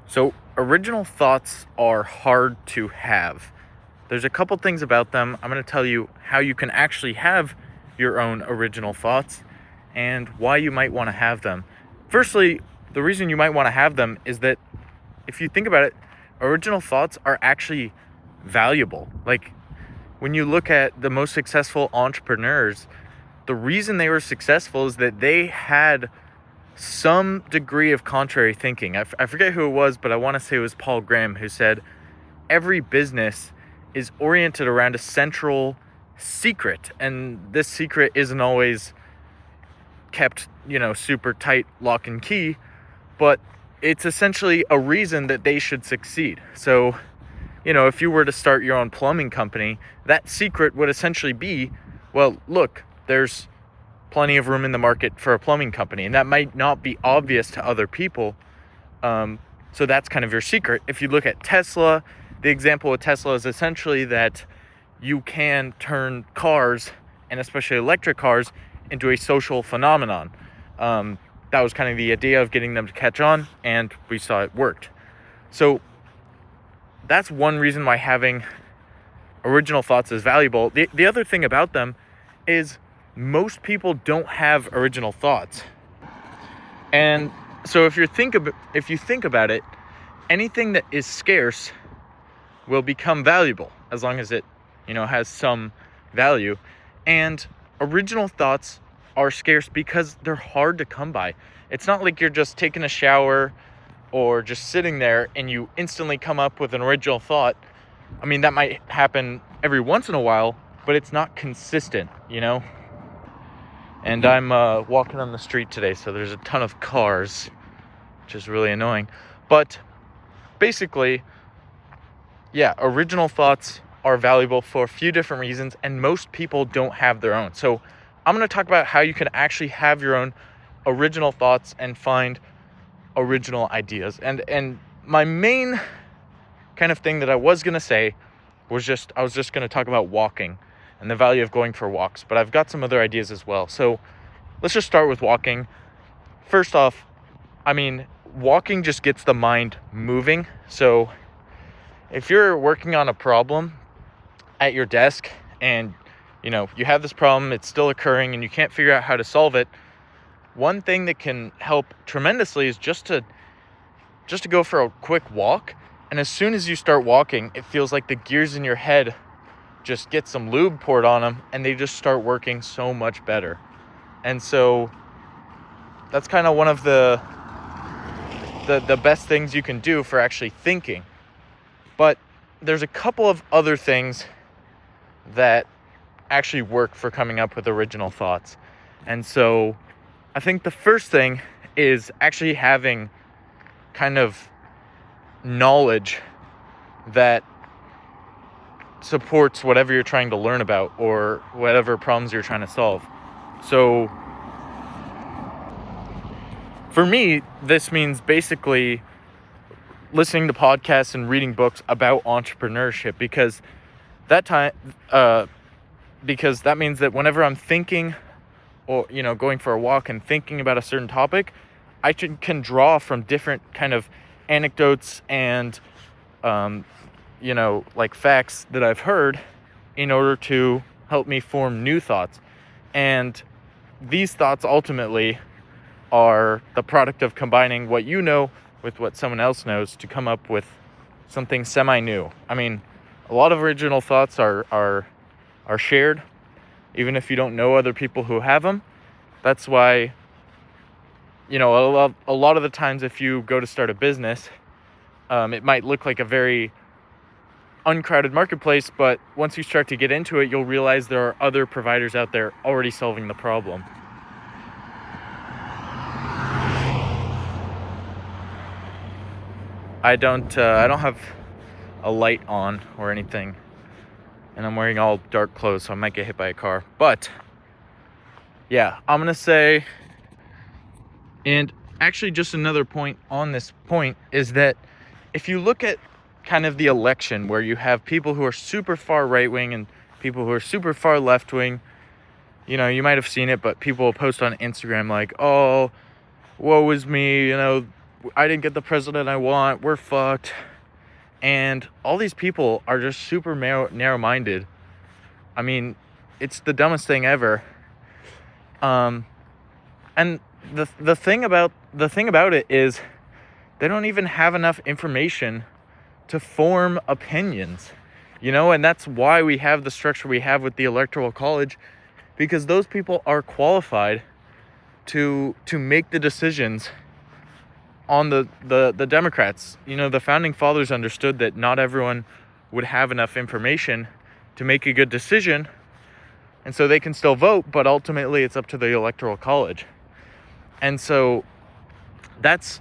So, original thoughts are hard to have. There's a couple things about them. I'm going to tell you how you can actually have your own original thoughts and why you might want to have them. Firstly, the reason you might want to have them is that if you think about it, original thoughts are actually valuable. Like, when you look at the most successful entrepreneurs, the reason they were successful is that they had some degree of contrary thinking. I forget who it was, but I want to say it was Paul Graham who said every business is oriented around a central secret, and this secret isn't always kept, super tight lock and key, but it's essentially a reason that they should succeed. So, if you were to start your own plumbing company, that secret would essentially be, well, look, there's plenty of room in the market for a plumbing company, and that might not be obvious to other people. So that's kind of your secret. If you look at Tesla, the example with Tesla is essentially that you can turn cars, and especially electric cars, into a social phenomenon. That was kind of the idea of getting them to catch on, and we saw it worked. So that's one reason why having original thoughts is valuable. The other thing about them is most people don't have original thoughts. And so if you think about it, anything that is scarce will become valuable as long as it, has some value. And original thoughts are scarce because they're hard to come by. It's not like you're just taking a shower or just sitting there and you instantly come up with an original thought. I mean, that might happen every once in a while, but it's not consistent, And I'm walking on the street today, so there's a ton of cars, which is really annoying. But basically, original thoughts are valuable for a few different reasons, and most people don't have their own. So I'm going to talk about how you can actually have your own original thoughts and find original ideas. And my main kind of thing that I was going to say was I was just going to talk about walking and the value of going for walks, but I've got some other ideas as well. So let's just start with walking. First off, walking just gets the mind moving. So if you're working on a problem at your desk and you have this problem, it's still occurring and you can't figure out how to solve it, one thing that can help tremendously is just to go for a quick walk. And as soon as you start walking, it feels like the gears in your head just get some lube poured on them and they just start working so much better. And so that's kind of one of the best things you can do for actually thinking. But there's a couple of other things that actually work for coming up with original thoughts. And so I think the first thing is actually having kind of knowledge that supports whatever you're trying to learn about or whatever problems you're trying to solve. So for me, this means basically listening to podcasts and reading books about entrepreneurship, because that means that whenever I'm thinking or going for a walk and thinking about a certain topic, I can draw from different kind of anecdotes and like facts that I've heard in order to help me form new thoughts. And these thoughts ultimately are the product of combining what you know with what someone else knows to come up with something semi-new. I mean, a lot of original thoughts are shared, even if you don't know other people who have them. That's why, a lot of the times if you go to start a business, it might look like a very uncrowded marketplace, but once you start to get into it, you'll realize there are other providers out there already solving the problem. I don't have a light on or anything, and I'm wearing all dark clothes, so I might get hit by a car. But yeah, I'm gonna say, and actually just another point on this point is that if you look at kind of the election where you have people who are super far right-wing and people who are super far left-wing, you might have seen it, but people will post on Instagram like, oh, woe is me, I didn't get the president I want, we're fucked. And all these people are just super narrow-minded. I mean, it's the dumbest thing ever. And the thing about it is they don't even have enough information to form opinions, and that's why we have the structure we have with the Electoral College, because those people are qualified to make the decisions on the Democrats. The founding fathers understood that not everyone would have enough information to make a good decision, and so they can still vote, but ultimately it's up to the Electoral College. And so that's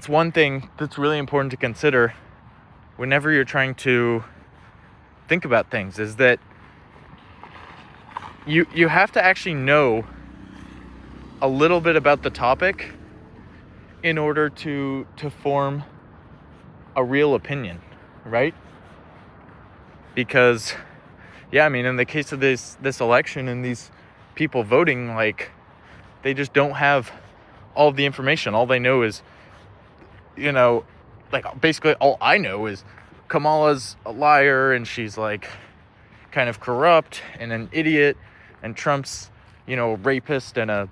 one thing that's really important to consider whenever you're trying to think about things, is that you have to actually know a little bit about the topic in order to form a real opinion, right? Because, yeah, I mean, in the case of this election and these people voting, like, they just don't have all of the information. All they know is, like, basically all I know is Kamala's a liar and she's, like, kind of corrupt and an idiot, and Trump's, a rapist and a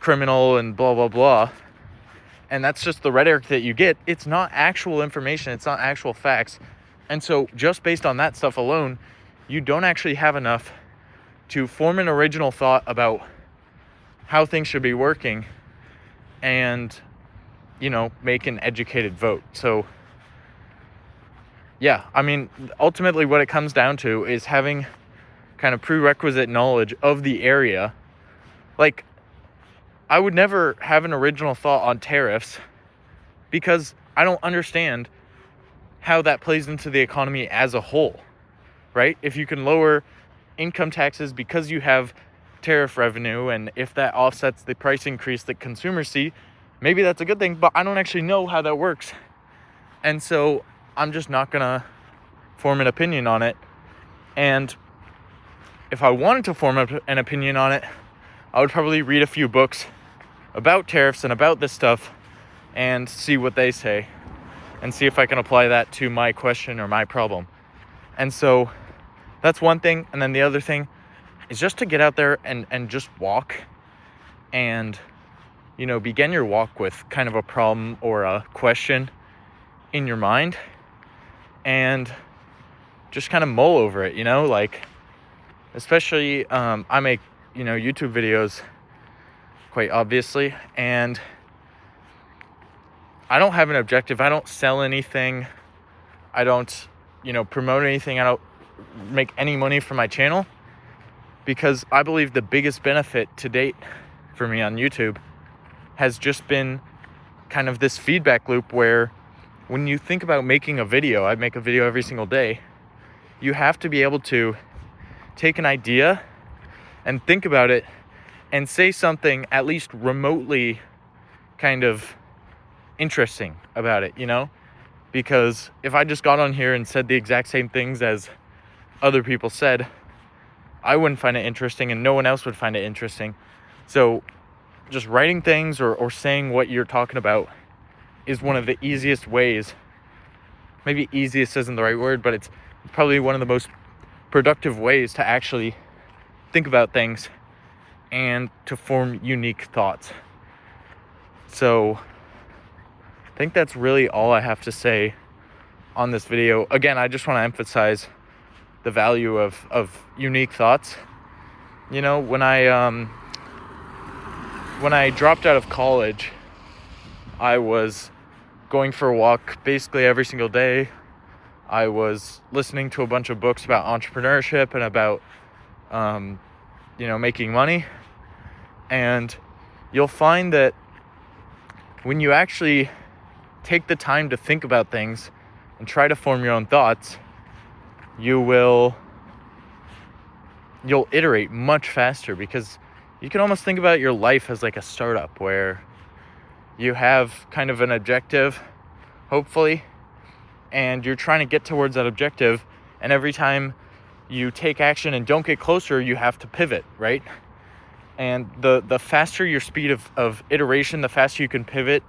criminal and blah, blah, blah. And that's just the rhetoric that you get. It's not actual information. It's not actual facts. And so just based on that stuff alone, you don't actually have enough to form an original thought about how things should be working and, make an educated vote. So, yeah, I mean, ultimately what it comes down to is having kind of prerequisite knowledge of the area. Like, I would never have an original thought on tariffs because I don't understand how that plays into the economy as a whole, right? If you can lower income taxes because you have tariff revenue, and if that offsets the price increase that consumers see, maybe that's a good thing, but I don't actually know how that works. And so I'm just not gonna form an opinion on it. And if I wanted to form an opinion on it, I would probably read a few books about tariffs and about this stuff and see what they say and see if I can apply that to my question or my problem. And so that's one thing. And then the other thing is just to get out there and just walk and, begin your walk with kind of a problem or a question in your mind and just kind of mull over it, like, especially, I make, YouTube videos quite obviously, and I don't have an objective. I don't sell anything. I don't, promote anything. I don't make any money from my channel, because I believe the biggest benefit to date for me on YouTube has just been kind of this feedback loop where when you think about making a video, I make a video every single day, you have to be able to take an idea and think about it and say something at least remotely kind of interesting about it, because if I just got on here and said the exact same things as other people said, I wouldn't find it interesting and no one else would find it interesting. So just writing things or saying what you're talking about is one of the easiest ways. Maybe easiest isn't the right word, but it's probably one of the most productive ways to actually think about things and to form unique thoughts. So I think that's really all I have to say on this video. Again, I just want to emphasize the value of unique thoughts. When I dropped out of college, I was going for a walk basically every single day. I was listening to a bunch of books about entrepreneurship and about, making money. And you'll find that when you actually take the time to think about things and try to form your own thoughts, you'll iterate much faster, because you can almost think about your life as like a startup where you have kind of an objective, hopefully, and you're trying to get towards that objective, and every time you take action and don't get closer, you have to pivot, right? And the faster your speed of iteration, the faster you can pivot,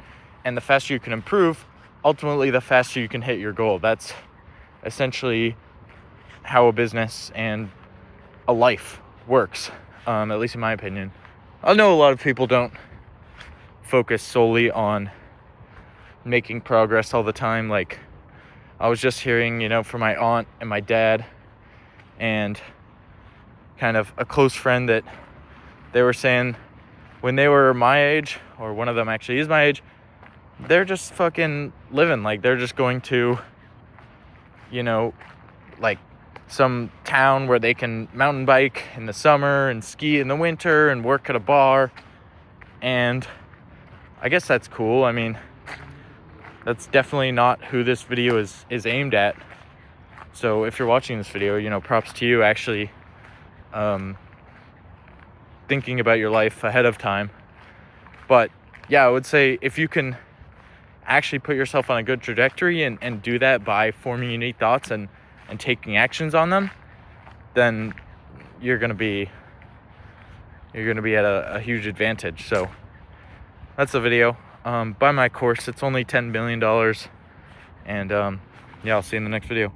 And the faster you can improve, ultimately the faster you can hit your goal. That's essentially how a business and a life works, at least in my opinion. I know a lot of people don't focus solely on making progress all the time. Like, I was just hearing, from my aunt and my dad and kind of a close friend, that they were saying when they were my age, or one of them actually is my age, they're just fucking living. Like, they're just going to, like some town where they can mountain bike in the summer and ski in the winter and work at a bar. And I guess that's cool. I mean, that's definitely not who this video is aimed at. So if you're watching this video, props to you actually thinking about your life ahead of time. But yeah, I would say if you can actually put yourself on a good trajectory and do that by forming unique thoughts and taking actions on them, then you're gonna be at a huge advantage. So that's the video. Buy my course. It's only $10 million. And yeah, I'll see you in the next video.